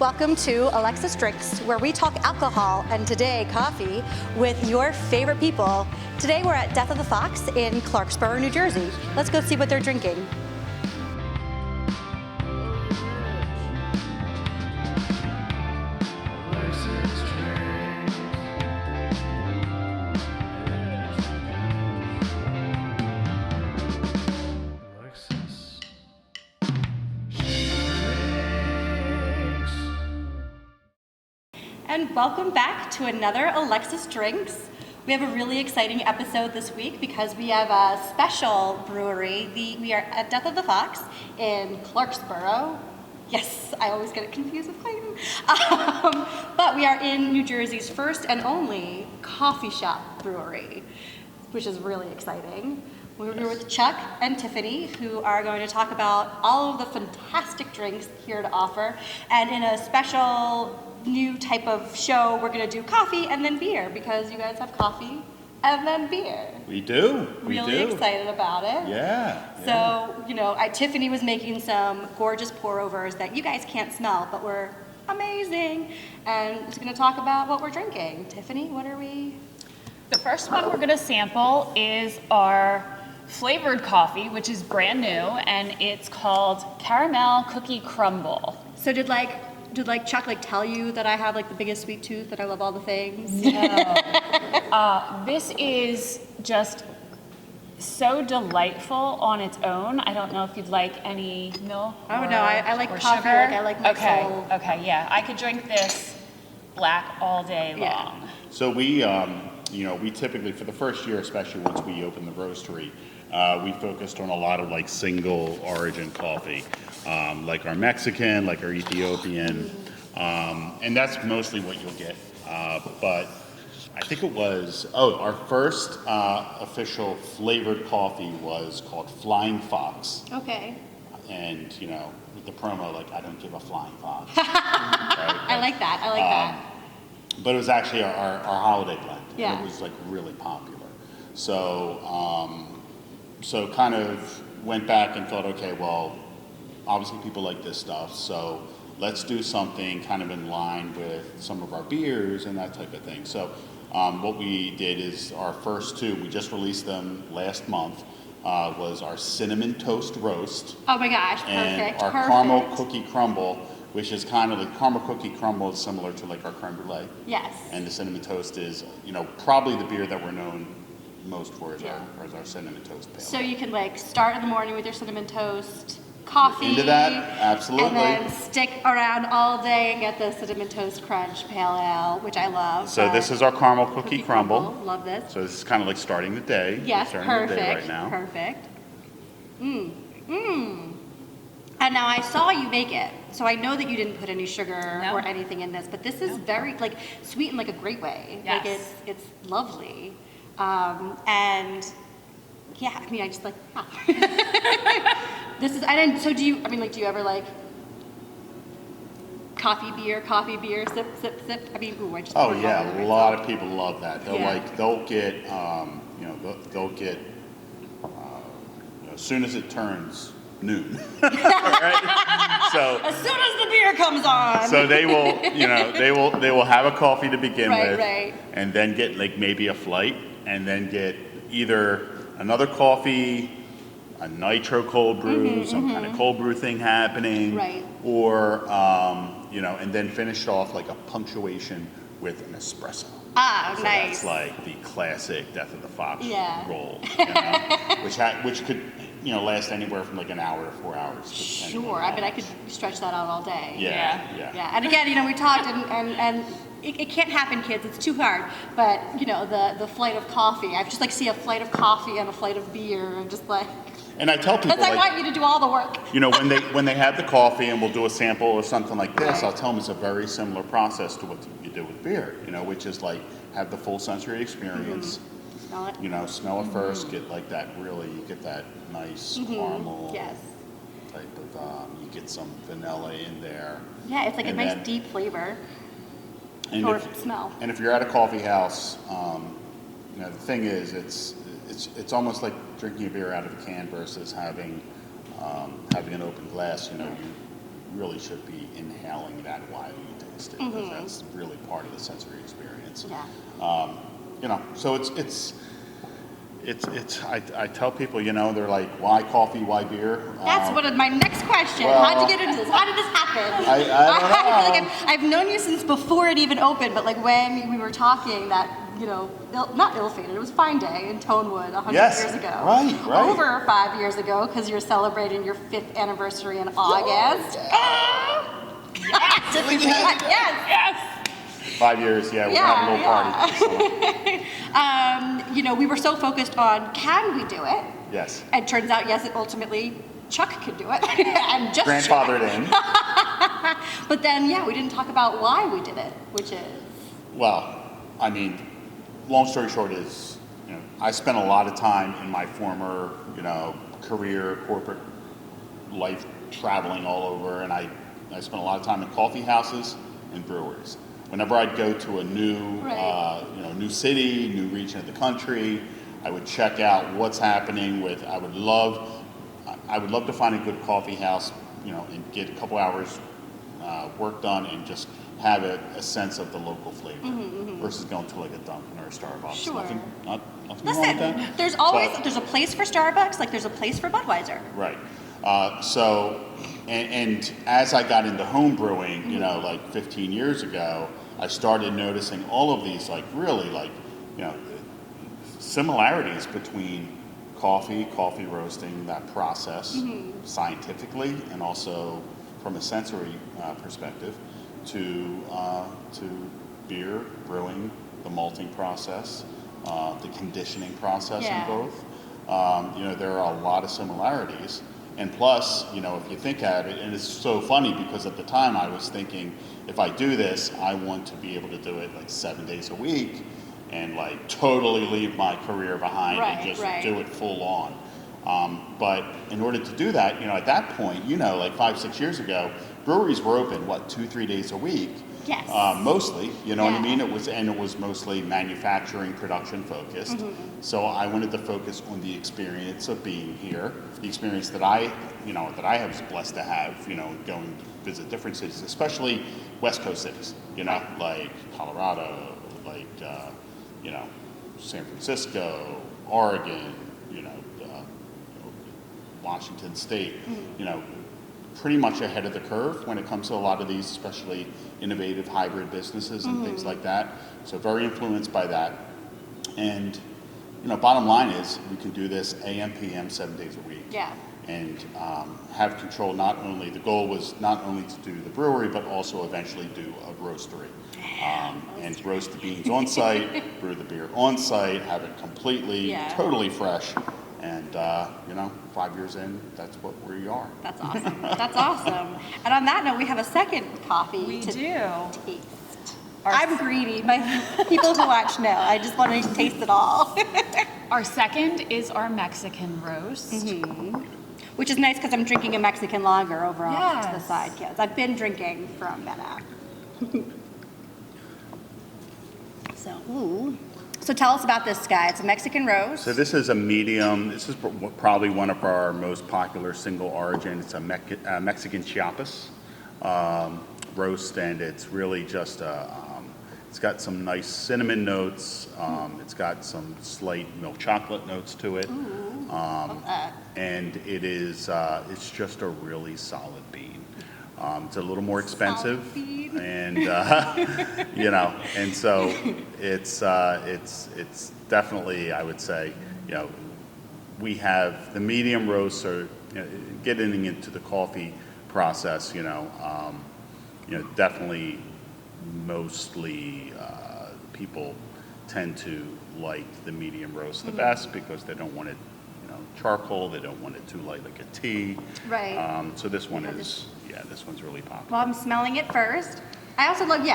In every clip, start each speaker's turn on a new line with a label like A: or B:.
A: Welcome to Alexis Drinks, where we talk alcohol and today coffee with your favorite people. Today we're at Death of the Fox in Clarksboro, New Jersey. Let's go see what they're drinking. And welcome back to another Alexis Drinks. We have a really exciting episode this week because we have a special brewery. We are at Death of the Fox in Clarksboro. Yes, I always get it confused with Clayton. But we are in New Jersey's first and only coffee shop brewery, which is really exciting. We're here with Chuck and Tiffany, who are going to talk about all of the fantastic drinks here to offer. And in a special new type of show, we're going to do coffee and then beer, because you guys have coffee and then beer.
B: We do.
A: Really excited about it.
B: Yeah.
A: So, you know, Tiffany was making some gorgeous pour-overs that you guys can't smell, but were amazing. And she's going to talk about what we're drinking. Tiffany, what are we?
C: The first one we're going to sample is our flavored coffee, which is brand new, and it's called Caramel Cookie Crumble.
A: So did Chuck tell you that I have the biggest sweet tooth, that I love all the things?
C: No. This is just so delightful on its own. I don't know if you'd like any milk.
A: Oh no, I like coffee.
C: Sugar.
A: I like my soul.
C: Okay, yeah. I could drink this black all day long.
B: So we typically, for the first year, especially once we opened the roastery, we focused on a lot of single origin coffee, like our Mexican, like our Ethiopian, and that's mostly what you'll get. But I think it was, our first official flavored coffee was called Flying Fox.
A: Okay.
B: And, with the promo, I don't give a flying fox.
A: Right? I like that.
B: But it was actually our holiday blend.
A: Yeah.
B: And it was really popular. So, so kind of went back and thought, okay, well, obviously people like this stuff, so let's do something kind of in line with some of our beers and that type of thing. So what we did is our first two, we just released them last month, was our Cinnamon Toast Roast.
A: Oh my gosh, perfect.
B: And our Caramel Cookie Crumble, which is kind of caramel cookie crumble is similar to our creme brulee.
A: Yes.
B: And the cinnamon toast is, probably the beer that we're known most for is our cinnamon toast pale.
A: So you can start in the morning with your cinnamon toast, coffee.
B: Into that, absolutely.
A: And then stick around all day and get the cinnamon toast crunch pale ale, which I love.
B: So this is our caramel cookie crumble.
A: Love this.
B: So this is kind of starting the day.
A: Yes,
B: starting
A: perfect.
B: the day right now.
A: Perfect. And now I saw you make it, so I know that you didn't put any sugar or anything in this, but this is very sweet in a great way.
C: Yes.
A: It's lovely. And yeah, I mean, I just this is, so do you ever coffee beer, sip, sip, sip? I mean, ooh, I just.
B: Oh yeah, a lot of people love that. They'll they'll get, as soon as it turns noon. Right? So
A: as soon as the beer comes on.
B: So they will, they will have a coffee to begin with,
A: right.
B: And then get maybe a flight, and then get either another coffee, a nitro cold brew, some kind of cold brew thing happening,
A: right.
B: Or and then finish it off a punctuation with an espresso.
A: Ah,
B: so
A: nice.
B: That's the classic Death of the Fox roll, which could last anywhere from an hour to 4 hours.
A: Sure, I mean I could stretch that out all day.
B: Yeah.
A: And again, we talked and it can't happen, kids. It's too hard. But the flight of coffee. I just see a flight of coffee and a flight of beer, and just
B: And I tell people,
A: because I want you to do all the work.
B: when they have the coffee and we'll do a sample or something like this, I'll tell them it's a very similar process to what you do with beer. Which is have the full sensory experience.
A: Smell it.
B: Smell it first. Get that you get that nice caramel.
A: Yes.
B: Type of you get some vanilla in there.
A: Yeah, it's a nice deep flavor. Or smell.
B: And if you're at a coffee house, the thing is, it's almost like drinking a beer out of a can versus having an open glass. really should be inhaling that while you taste it, because that's really part of the sensory experience.
A: Yeah.
B: You know, so I tell people, you know, they're like, why coffee, why beer?
A: That's one of my next question.
B: well,
A: How'd you get into this? How did this happen?
B: I don't know.
A: feel like I've known you since before it even opened, but like when we were talking that, you know, not ill-fated, it was Fine Day in Tonewood 100 years ago.
B: Right.
A: Over 5 years ago, because you're celebrating your 5th anniversary in August. Yes.
B: 5 years, yeah, we're having a little party.
A: You know, we were so focused on can we do it?
B: Yes.
A: And turns out, yes, it ultimately Chuck could do it, and just
B: Grandfathered in.
A: But then, yeah, we didn't talk about why we did it, which is.
B: Well, I mean, long story short is, you know, I spent a lot of time in my former, you know, career, corporate life, traveling all over, and I spent a lot of time in coffee houses and breweries. Whenever I'd go to a new, you know, new city, new region of the country, I would check out what's happening with. I would love to find a good coffee house, you know, and get a couple hours work done and just have a sense of the local flavor versus going to like a Dunkin' or a Starbucks.
A: Sure.
B: Nothing wrong with
A: Listen,
B: that.
A: there's always there's a place for Starbucks, like there's a place for Budweiser.
B: Right. So, and as I got into home brewing, you know, like 15 years ago, I started noticing all of these, like really, like, you know, similarities between coffee roasting, that process, scientifically, and also from a sensory perspective, to beer brewing, the malting process, the conditioning process in both. You know, there are a lot of similarities. And plus, you know, if you think at it, and it's so funny because at the time I was thinking, if I do this, I want to be able to do it like 7 days a week and like totally leave my career behind and just do it full on. But in order to do that, you know, at that point, you know, like 5-6 years ago, breweries were open, 2-3 days a week?
A: Yes.
B: Mostly, you know what I mean? It was mostly manufacturing, production focused. So I wanted to focus on the experience of being here, the experience that I was blessed to have, you know, going to visit different cities, especially West Coast cities, you know, like Colorado, like, you know, San Francisco, Oregon, you know, Washington State, you know, pretty much ahead of the curve when it comes to a lot of these, especially innovative hybrid businesses and things like that. So very influenced by that. And, you know, bottom line is we can do this AM, PM, 7 days a week.
A: Yeah.
B: And have control the goal was not only to do the brewery, but also eventually do a roastery. And roast the beans on site, brew the beer on site, have it completely, totally fresh. And, you know, 5 years in, that's what we are.
A: That's awesome. That's awesome. And on that note, we have a second coffee
C: We
A: to
C: do.
A: taste. I'm greedy. My people who watch know. I just want to taste it all.
C: Our second is our Mexican roast.
A: Which is nice because I'm drinking a Mexican lager over off to the
C: Yes.
B: Ah.
A: side, kids. I've been drinking from that app. So tell us about this guy. It's a Mexican roast.
B: So this is a medium. This is probably one of our most popular single origin. It's a Mexican Chiapas roast, and it's really just it's got some nice cinnamon notes. It's got some slight milk chocolate notes to it. And it is it's just a really solid bean. It's a little more expensive, and you know, and so it's definitely, I would say, you know, we have the medium roasts are, you know, getting into the coffee process, you know, definitely mostly people tend to like the medium roast the best because they don't want it, you know, charcoal. They don't want it too light like a tea.
A: Right.
B: So this one is, this one's really popular.
A: Well, I'm smelling it first. I also love,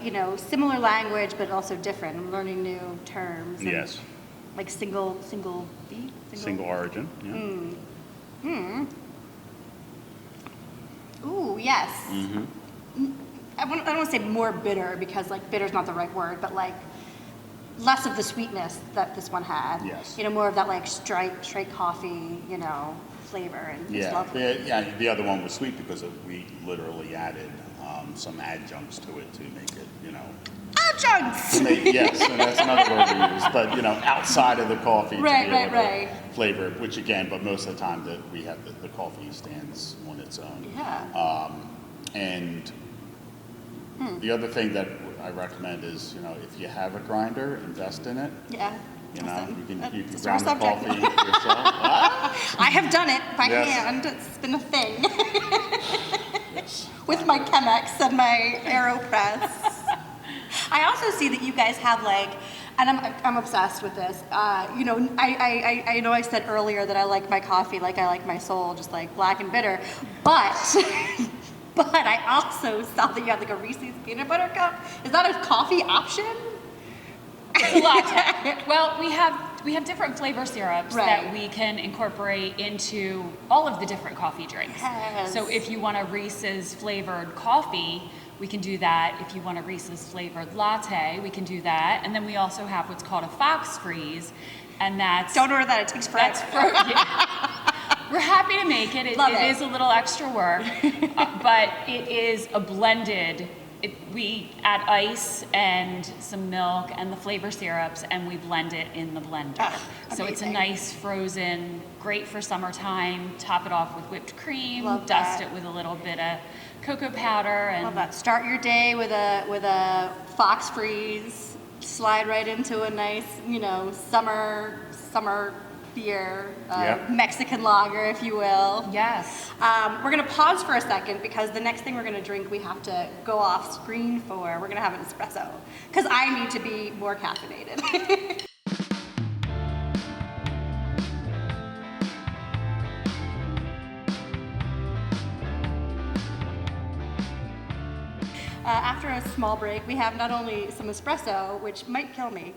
A: you know, similar language, but also different. I'm learning new terms. And
B: Yes.
A: Like single beet?
B: Single origin. Yeah.
A: Ooh, yes. I don't want to say more bitter because like bitter is not the right word, but like less of the sweetness that this one had.
B: Yes.
A: You know, more of that like straight coffee, flavor, and it's lovely.
B: The other one was sweet because we literally added some adjuncts to it to make it,
A: Adjuncts!
B: Yes, and that's another word we use, but, outside of the coffee to be able
A: Right.
B: to flavor it, which again, but most of the time that we have the coffee stands on its own.
A: Yeah.
B: And the other thing that I recommend is, if you have a grinder, invest in it.
A: Yeah.
B: You can
A: It's
B: ground the
A: subject.
B: coffee yourself.
A: I have done it by
B: Yes.
A: hand. It's been a thing.
B: Yes.
A: With my Chemex and my AeroPress. I also see that you guys have and I'm obsessed with this. I know I said earlier that I like my coffee like I like my soul, just like black and bitter. But but I also saw that you had a Reese's peanut butter cup. Is that a coffee option?
C: It's a latte. Well, we have different flavor syrups
A: Right.
C: that we can incorporate into all of the different coffee drinks.
A: Yes.
C: So if you want a Reese's flavored coffee, we can do that. If you want a Reese's flavored latte, we can do that. And then we also have what's called a Fox Freeze, and that's
A: Don't order that. It takes forever.
C: We're happy to make it. It is a little extra work, but it is a blended. We add ice and some milk and the flavor syrups, and we blend it in the blender. So it's a
A: Amazing.
C: nice frozen, great for summertime. Top it off with whipped cream.
A: Love
C: dust
A: that.
C: it with a little bit of cocoa powder, and
A: Love that. Start your day with a Fox Freeze. Slide right into a nice, summer beer,
B: Yep.
A: Mexican lager, if you will.
C: yes.
A: We're gonna pause for a second because the next thing we're gonna drink, we have to go off screen for. We're gonna have an espresso because I need to be more caffeinated. After a small break, we have not only some espresso, which might kill me.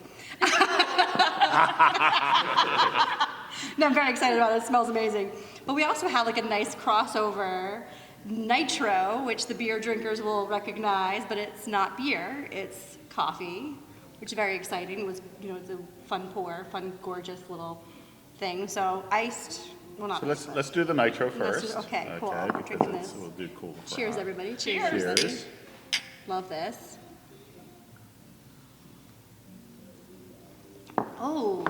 A: No, I'm very excited about it. It smells amazing. But we also have a nice crossover Nitro, which the beer drinkers will recognize, but it's not beer, it's coffee, which is very exciting. It was, it's a fun pour, fun, gorgeous little thing. So iced, well, not
B: So
A: iced,
B: let's do the nitro
A: Let's
B: first.
A: do- okay, cool. We're
B: because
A: drinking this.
B: we'll do cool. for
A: cheers,
B: hot.
A: everybody.
B: Cheers.
A: Love this. Oh,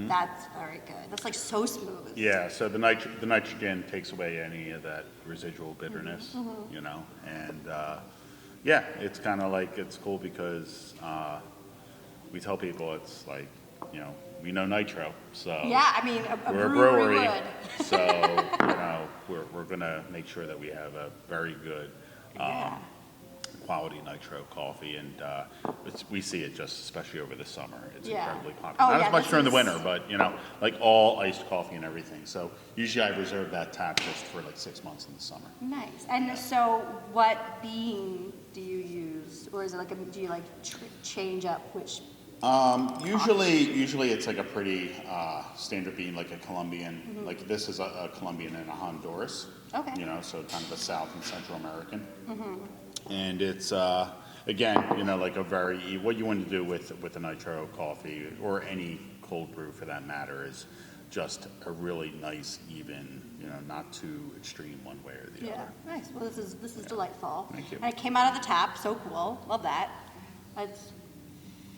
A: that's very good. That's so smooth.
B: Yeah, so the nitrogen takes away any of that residual bitterness, and it's kind of it's cool because we tell people it's we know nitro, so
A: Yeah, I mean, a
B: we're a
A: brewery
B: brewery,
A: would.
B: so we're gonna make sure that we have a very good
A: Yeah.
B: quality nitro coffee, and we see it just especially over the summer. It's
A: Yeah.
B: incredibly popular.
A: Oh,
B: Not
A: yeah,
B: as much
A: this
B: during the
A: is-
B: winter, but all iced coffee and everything. So usually I reserve that tap just for 6 months in the summer.
A: Nice. And so, what bean do you use, or is it do you change up which?
B: Usually it's a pretty standard bean, like a Colombian. Like this is a Colombian and a Honduras.
A: Okay.
B: So kind of a South and Central American. And it's again, a very what you want to do with a nitro coffee or any cold brew for that matter is just a really nice, even, not too extreme one way or the
A: Yeah.
B: other.
A: Nice. Well, this is delightful.
B: Thank you.
A: And it came out of the tap. So cool. Love that. It's,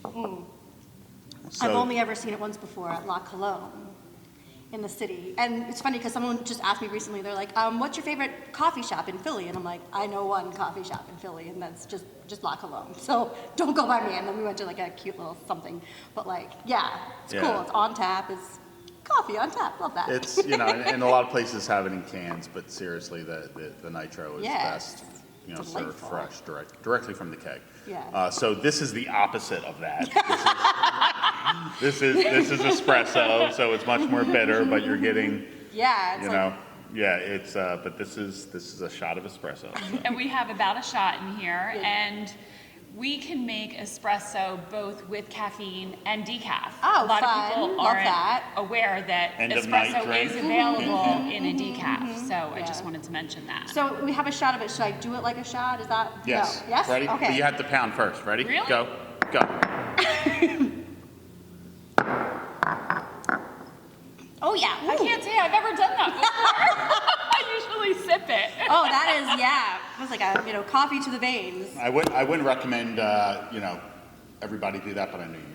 A: I've
B: So-
A: only ever seen it once before at La Colombe in the city. And it's funny because someone just asked me recently, they're like, what's your favorite coffee shop in Philly? And I'm like, I know one coffee shop in Philly, and that's just La Colombe. So don't go by me. And then we went to a cute little something. But it's
B: Yeah.
A: cool. It's on tap. It's coffee on tap. Love that.
B: It's, and a lot of places have it in cans, but seriously, the nitro is
A: Yeah,
B: best,
A: it's
B: served
A: delightful.
B: fresh, directly from the keg.
A: Yeah.
B: So this is the opposite of that. This is espresso, so it's much more bitter, but you're getting,
A: Yeah. It's
B: but this is a shot of espresso. So.
C: And we have about a shot in here, and we can make espresso both with caffeine and decaf.
A: Oh,
C: a lot
A: fun.
C: of people
A: Love
C: aren't
A: that.
C: aware that
B: End of night
C: espresso
B: drink.
C: is available in a decaf. So I
A: Yeah.
C: just wanted to mention that.
A: So we have a shot of it. Should I do it like a shot? Is that
B: Yes.
A: No. Yes.
B: Ready?
A: Okay.
B: But you have to pound first. Ready?
C: Really?
B: Go.
A: yeah.
C: I can't say I've ever done that before. I usually sip it.
A: Oh, that is, yeah. It was like a, coffee to the veins.
B: I wouldn't recommend, everybody do that, but I knew you.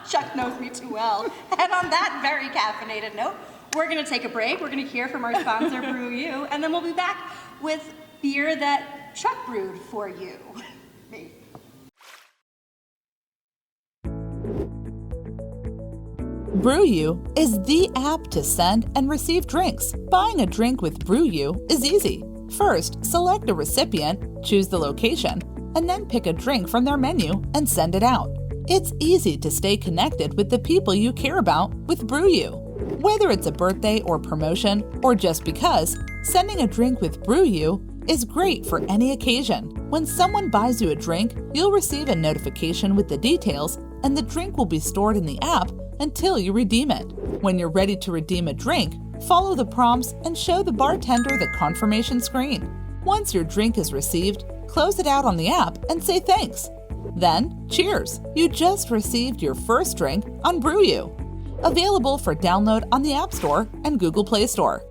A: Chuck knows me too well. And on that very caffeinated note, we're going to take a break. We're going to hear from our sponsor, BruYou, and then we'll be back with beer that Chuck brewed for you. Me.
D: BruYou is the app to send and receive drinks. Buying a drink with BruYou is easy. First, select a recipient, choose the location, and then pick a drink from their menu and send it out. It's easy to stay connected with the people you care about with BruYou. Whether it's a birthday or promotion, or just because, sending a drink with BruYou is great for any occasion. When someone buys you a drink, you'll receive a notification with the details, and the drink will be stored in the app until you redeem it. When you're ready to redeem a drink, follow the prompts and show the bartender the confirmation screen. Once your drink is received, close it out on the app and say thanks. Then, cheers! You just received your first drink on BruYou. Available for download on the App Store and Google Play Store.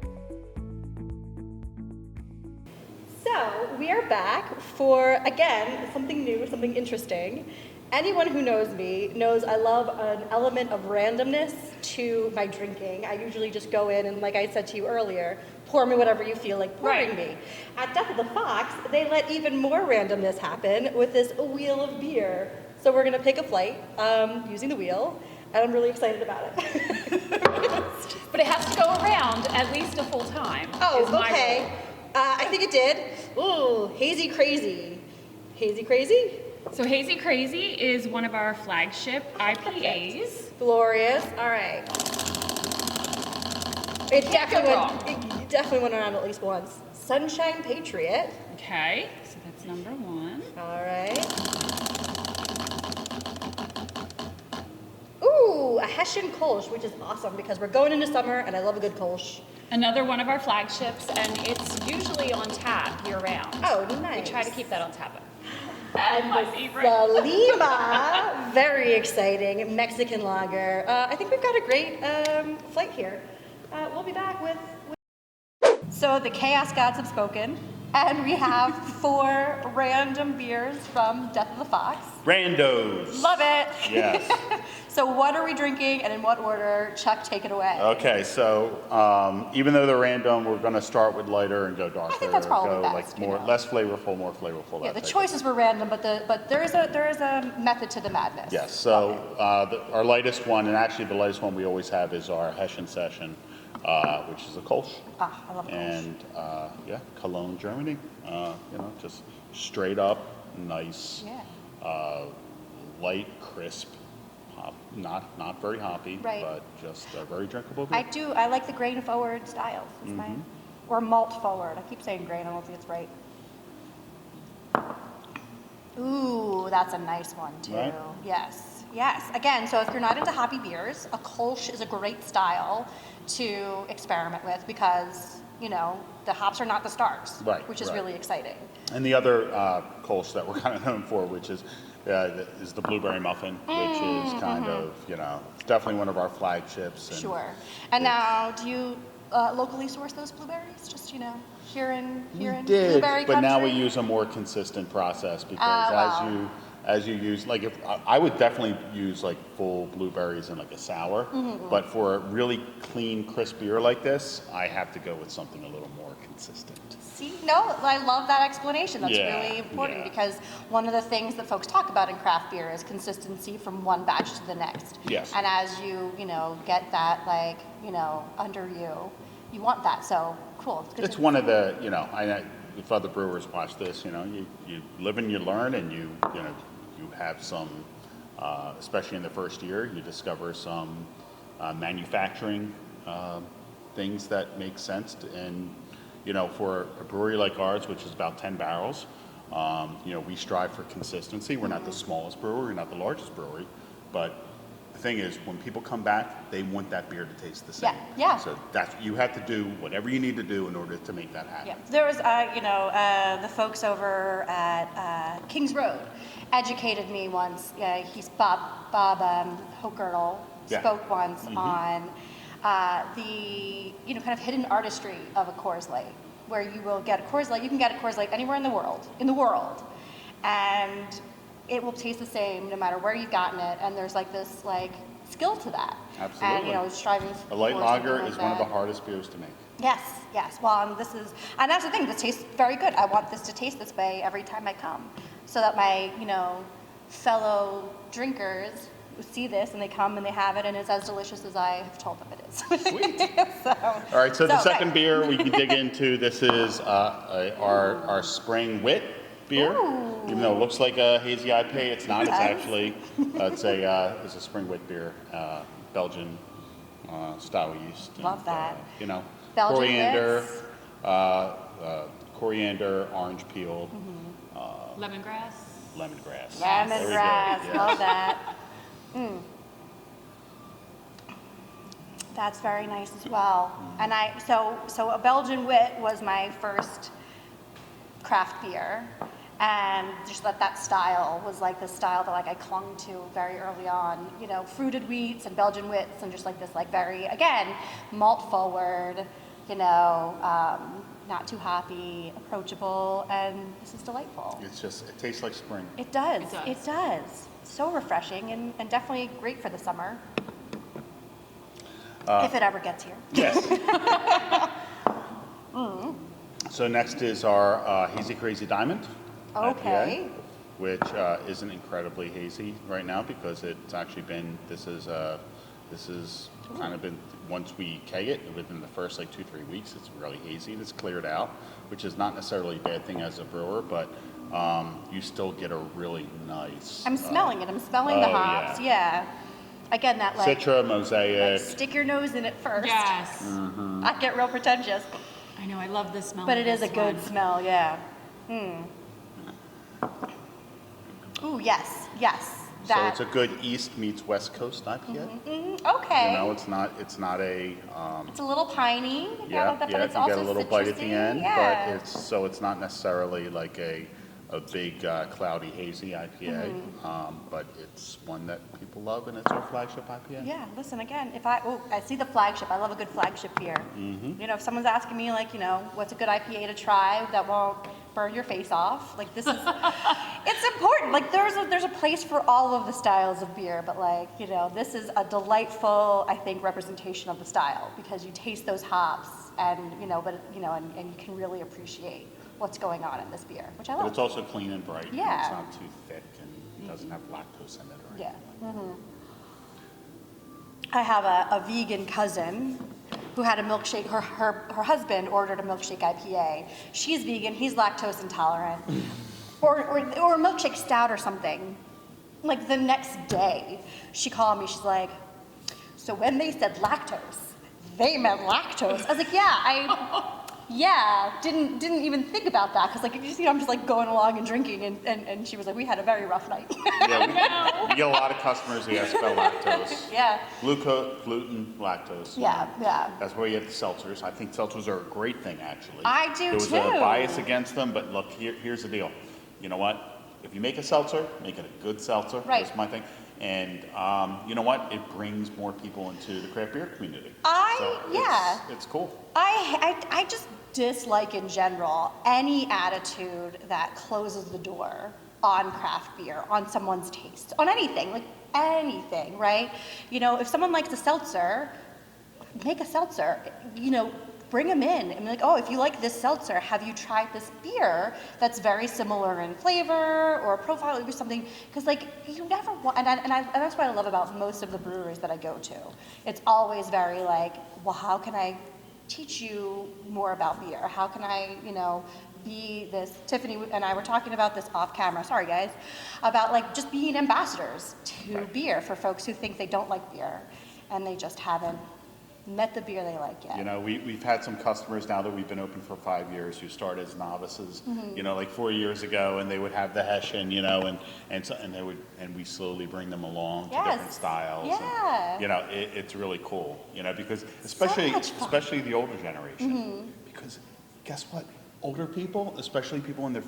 A: So, we are back for, again, something new, something interesting. Anyone who knows me knows I love an element of randomness to my drinking. I usually just go in and, like I said to you earlier, pour me whatever you feel like pouring me. At Death of the Fox, they let even more randomness happen with this wheel of beer. So we're gonna pick a flight using the wheel, and I'm really excited about it.
C: But it has to go around at least a full time.
A: Oh, okay. I think it did. Ooh, Hazy Crazy. Hazy Crazy?
C: So Hazy Crazy is one of our flagship IPAs.
A: Glorious. All right. It definitely went around at least once. Sunshine Patriot.
C: Okay, so that's number one.
A: All right. Ooh, a Hessian Kolsch, which is awesome because we're going into summer and I love a good Kolsch.
C: Another one of our flagships, and it's usually on tap year round.
A: Oh, nice.
C: We try to keep that on tap.
A: And
C: my
A: the
C: favorite.
A: Lima, very exciting, Mexican lager. I think we've got a great flight here. We'll be back with... So the Chaos Gods have spoken, and we have 4 random beers from Death of the Fox.
B: Randos.
A: Love it.
B: Yes.
A: So what are we drinking, and in what order? Chuck, take it away.
B: Okay, so even though they're random, we're going to start with lighter and go darker.
A: I think that's probably
B: go
A: best,
B: like more, less flavorful, more flavorful.
A: Yeah, the choices were random, but there is a method to the madness.
B: Yes. So our lightest one, and actually the lightest one we always have, is our Hessian Session, which is a Kolsch.
A: Ah, I love a Kolsch.
B: And Cologne, Germany. Just straight up, nice, light, crisp. Not very hoppy,
A: Right.
B: but just a very drinkable beer.
A: I like the grain forward styles. It's mine. Or malt forward. I keep saying grain, I don't think it's right. Ooh, that's a nice one too.
B: Right.
A: Yes. Again, so if you're not into hoppy beers, a Kolsch is a great style to experiment with because, the hops are not the stars, which is really exciting.
B: And the other Kolsch that we're kind of known for, which is the blueberry muffin, which is kind of, it's definitely one of our flagships. And
A: sure. And now, do you locally source those blueberries? Just, here in blueberry country?
B: But now we use a more consistent process because as you use, like I would definitely use like full blueberries in like a sour, but for a really clean, crisp beer like this, I have to go with something a little more consistent.
A: See, no, I love that explanation. That's really important because one of the things that folks talk about in craft beer is consistency from one batch to the next.
B: Yes.
A: And as you, get that under you want that. So cool.
B: It's one of the, if other brewers watch this, you live and you learn, and you have some, especially in the first year, you discover some manufacturing things that make sense. And, for a brewery like ours, which is about 10 barrels, we strive for consistency. We're not the smallest brewery, we're not the largest brewery, but the thing is, when people come back, they want that beer to taste the same.
A: Yeah.
B: So you have to do whatever you need to do in order to make that happen.
A: Yeah. There was, the folks over at Kings Road educated me once. He's Bob Hochgertl spoke once on the kind of hidden artistry of a Coors Light, where you will get a Coors Light. You can get a Coors Light anywhere in the world, and it will taste the same no matter where you've gotten it. And there's like this skill to that.
B: Absolutely.
A: And striving.
B: A light lager is one of the
A: that.
B: hardest beers to make.
A: Yes. Well, and that's the thing. This tastes very good. I want this to taste this way every time I come, so that my fellow drinkers see this and they come and they have it and it's as delicious as I have told them it is.
B: Sweet.
A: All
B: right. So the second beer we can dig into. This is our spring wit beer.
A: Ooh.
B: Even though it looks like a hazy IPA, it's not. It's actually it's a spring wit beer, Belgian style yeast.
A: Love that. Belgian
B: Coriander,
A: wits.
B: coriander, orange peel,
C: Lemongrass.
B: lemongrass.
A: Lemongrass.
B: There we go. Yes.
A: Love that. That's very nice as well. And so a Belgian Wit was my first craft beer, and just that style was like the style that I clung to very early on. Fruited wheats and Belgian Wits, and just this very, again, malt forward. Not too hoppy, approachable, and this is delightful.
B: It tastes like spring.
A: It does. It does. So refreshing and definitely great for the summer. If it ever gets here.
B: Yes. So next is our Hazy Crazy Diamond.
A: Okay.
B: IPA, which isn't incredibly hazy right now because it's actually been, this is kind of been, once we keg it, within the first 2-3 weeks, it's really hazy and it's cleared out, which is not necessarily a bad thing as a brewer, but you still get a really nice...
A: I'm smelling it. I'm smelling the hops. Yeah. Again, that
B: Citra, Mosaic.
A: Stick your nose in it first.
C: Yes.
A: Not get real pretentious.
C: I know, I love the smell.
A: But
C: of
A: it is a
C: this
A: good
C: one.
A: smell, yeah. Ooh, yes.
B: So it's a good East meets West Coast IPA.
A: Okay.
B: It's not a...
A: it's a little piney. But it's
B: you
A: also
B: get a little bite at the
A: citrusy,
B: end,
A: yeah.
B: but it's not necessarily like a big cloudy hazy IPA, but it's one that people love, and it's our flagship IPA.
A: Yeah, listen, again, I see the flagship. I love a good flagship beer. If someone's asking me, what's a good IPA to try that won't burn your face off, this is, it's important. There's a place for all of the styles of beer, but this is a delightful, I think, representation of the style, because you taste those hops and you can really appreciate what's going on in this beer, which I love.
B: But it's also clean and bright.
A: Yeah.
B: And it's not too thick and doesn't have lactose in it or anything.
A: Yeah. I have a vegan cousin who had a milkshake. Her husband ordered a milkshake IPA. She's vegan. He's lactose intolerant. or a milkshake stout or something. The next day, she called me. She's like, "So when they said lactose, they meant lactose." I was like, "Yeah, didn't even think about that, because I'm just going along and drinking," and she was like, "We had a very rough night."
B: Yeah, we get a lot of customers who ask about lactose.
A: Yeah.
B: Glucose, gluten, lactose.
A: Yeah.
B: That's why you have the seltzers. I think seltzers are a great thing, actually.
A: I do,
B: There was
A: too.
B: a bias against them, but look, here's the deal. You know what? If you make a seltzer, make it a good seltzer.
A: Right.
B: That's my thing. And you know what? It brings more people into the craft beer community. It's cool.
A: I just dislike in general any attitude that closes the door on craft beer, on someone's taste, on anything, anything, right? If someone likes a seltzer, make a seltzer, bring them in and be like, "Oh, if you like this seltzer, have you tried this beer that's very similar in flavor or profile or something?" Because you never want, and that's what I love about most of the breweries that I go to. It's always very well, how can I teach you more about beer? How can I, be this? Tiffany and I were talking about this off camera, sorry guys, about just being ambassadors to beer for folks who think they don't like beer and they just haven't met the beer they like yet.
B: You know, we've had some customers now that we've been open for 5 years who started as novices, you know, like 4 years ago, and they would have the Hessian, you know, and we slowly bring them along to different styles.
A: Yeah.
B: And, you know, it's really cool, you know, because especially the older generation, because guess what? Older people, especially people in their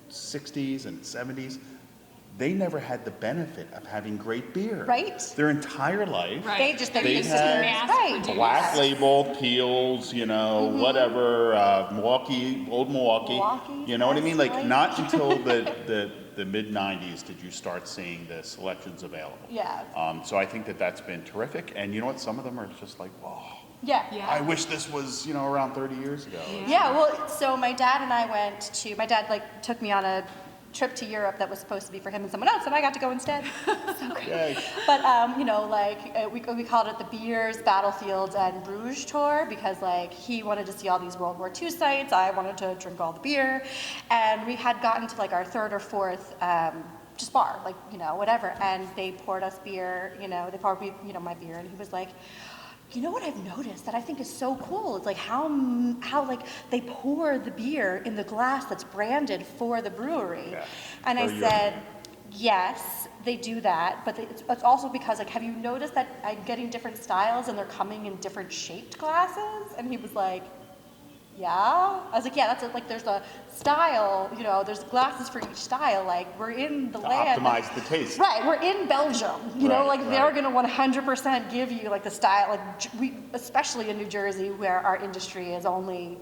B: 60s and 70s, they never had the benefit of having great beer.
A: Right.
B: Their entire life.
C: Right.
A: They just
B: They
C: used to
B: had
C: mass
A: right.
C: produce.
B: Black Label, Peels, you know, whatever, old Milwaukee. You know what I mean? Like, not until the mid-90s did you start seeing the selections available.
A: Yeah.
B: So I think that's been terrific. And you know what? Some of them are just like, whoa.
A: Yeah.
B: I wish this was, you know, around 30 years ago.
A: Yeah, well, so my dad and I my dad took me on a trip to Europe that was supposed to be for him and someone else, and I got to go instead. So great.
B: Yay.
A: But, you know, we called it the Beers, Battlefields, and Bruges Tour because, he wanted to see all these World War II sites. I wanted to drink all the beer. And we had gotten to, our third or fourth just bar, you know, whatever. And they poured us beer, you know, they poured me, you know, my beer, and he was like, you know what I've noticed that I think is so cool? It's how they pour the beer in the glass that's branded for the brewery.
B: Yeah.
A: And I said, yes, they do that, but it's also because have you noticed that I'm getting different styles and they're coming in different shaped glasses? And he was like, yeah. I was like, yeah, that's it. There's a style, you know, there's glasses for each style. We're in the land.
B: Optimize the taste.
A: Right, we're in Belgium. You know, they're going to 100% give you the style. Especially in New Jersey, where our industry is only,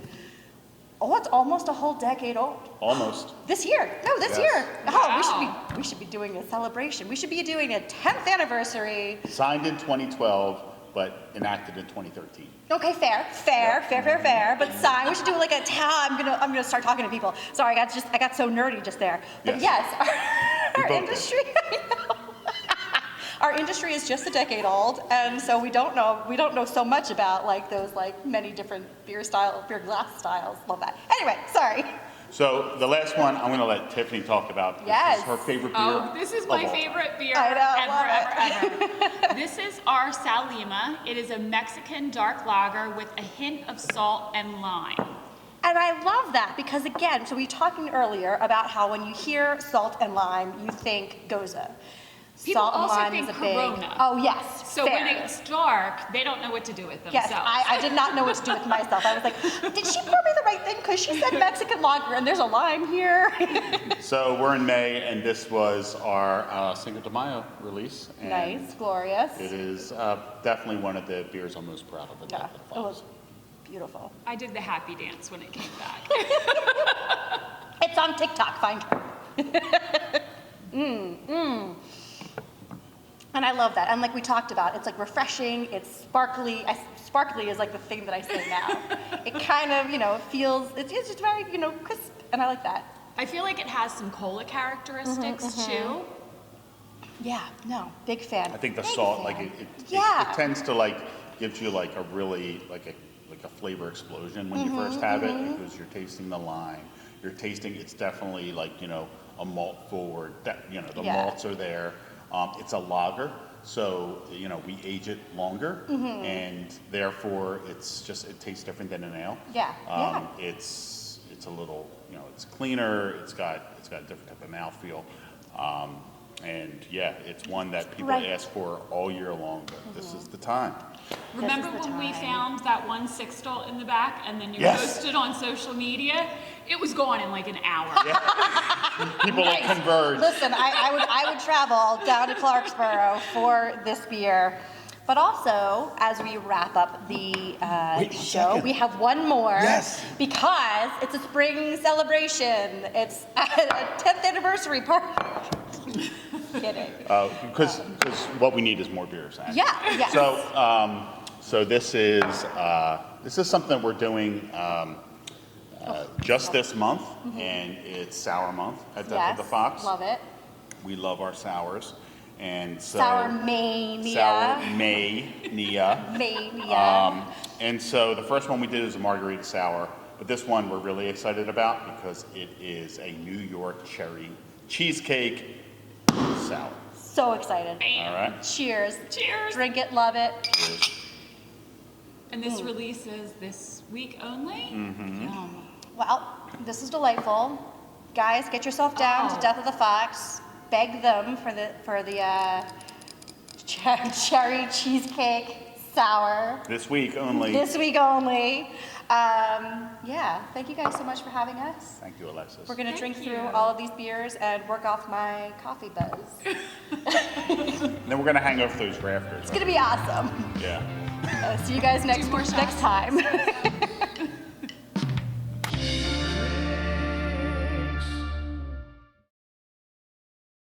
A: it's almost a whole decade old.
B: Almost.
A: This year. No, this
B: Yes.
A: year.
C: Wow.
A: Oh, we should be doing a celebration. We should be doing a 10th anniversary.
B: Signed in 2012, but enacted in 2013.
A: Okay, fair. But sign. We should do a I'm gonna start talking to people. Sorry, I got so nerdy just there. But yes, our industry. I know. Our industry is just a decade old, and so we don't know so much about those many different beer glass styles. Love that. Anyway, sorry.
B: So the last one I'm going to let Tiffany talk about.
A: Yes.
B: This is her favorite beer.
C: Oh, this is my
B: of all
C: favorite
B: time.
C: beer
A: I
C: ever. This is our Salima. It is a Mexican dark lager with a hint of salt and lime.
A: And I love that because, again, so we were talking earlier about how when you hear salt and lime, you think Goza.
C: People
A: Salt and
C: also
A: lime
C: think
A: is a big.
C: Corona.
A: Oh yes.
C: So
A: fair.
C: when it's dark, they don't know what to do with themselves.
A: Yes, I did not know what to do with myself. I was like, did she pour me the right thing? Because she said Mexican lager and there's a lime here.
B: So we're in May, and this was our Cinco de Mayo release. And
A: Nice, glorious.
B: it is definely one of the beers I'm most proud of.
A: Yeah, it was beautiful.
C: I did the happy dance when it came back.
A: It's on TikTok, find her. And I love that. And we talked about, it's refreshing, it's sparkly. Sparkly is the thing that I say now. It kind of, feels, it's just very, crisp, and I like that.
C: I feel like it has some cola characteristics too.
A: Yeah, no, big fan.
B: I think the
A: Big
B: salt,
A: fan.
B: it tends to gives you a really a flavor explosion when you first have it, because you're tasting the lime. You're tasting, it's definitely a malt forward. The malts are there. It's a lager, so we age it longer, and therefore it tastes different than an ale.
A: Yeah.
B: It's a little, it's cleaner. It's got a different type of mouthfeel, and it's one that people ask for all year long. But this is the time.
C: Remember when we found that one sixtel in the back and then you
B: Yes.
C: posted on social media? It was gone in an hour.
B: People converge.
A: Listen, I would travel down to Clarksboro for this beer. But also, as we wrap up the show, we have one more.
B: Yes.
A: Because it's a spring celebration. It's a 10th anniversary party. Kidding.
B: Because what we need is more beers. Actually.
A: Yeah. Yes.
B: So this is something that we're doing just this month, and it's Sour Month at Death of the Fox.
A: Love it.
B: We love our sours, and so
A: Sour MAYnia.
B: Sour MAYnia.
A: MAYnia.
B: And so the first one we did is a margarita sour, but this one we're really excited about because it is a New York cherry cheesecake sour.
A: So excited.
B: All right.
A: Cheers.
C: Cheers.
A: Drink it, love it.
B: Cheers.
C: And this releases this week only?
A: Well, this is delightful. Guys, get yourself down to Death of the Fox. Beg them for the cherry cheesecake sour.
B: This week only.
A: This week only. Yeah, thank you guys so much for having us.
B: Thank you, Alexis.
A: We're gonna drink
C: you.
A: through all of these beers and work off my coffee buzz.
B: Then we're gonna hang off those rafters.
A: It's gonna be awesome.
B: Yeah.
A: See you guys next
C: more shots.
A: time.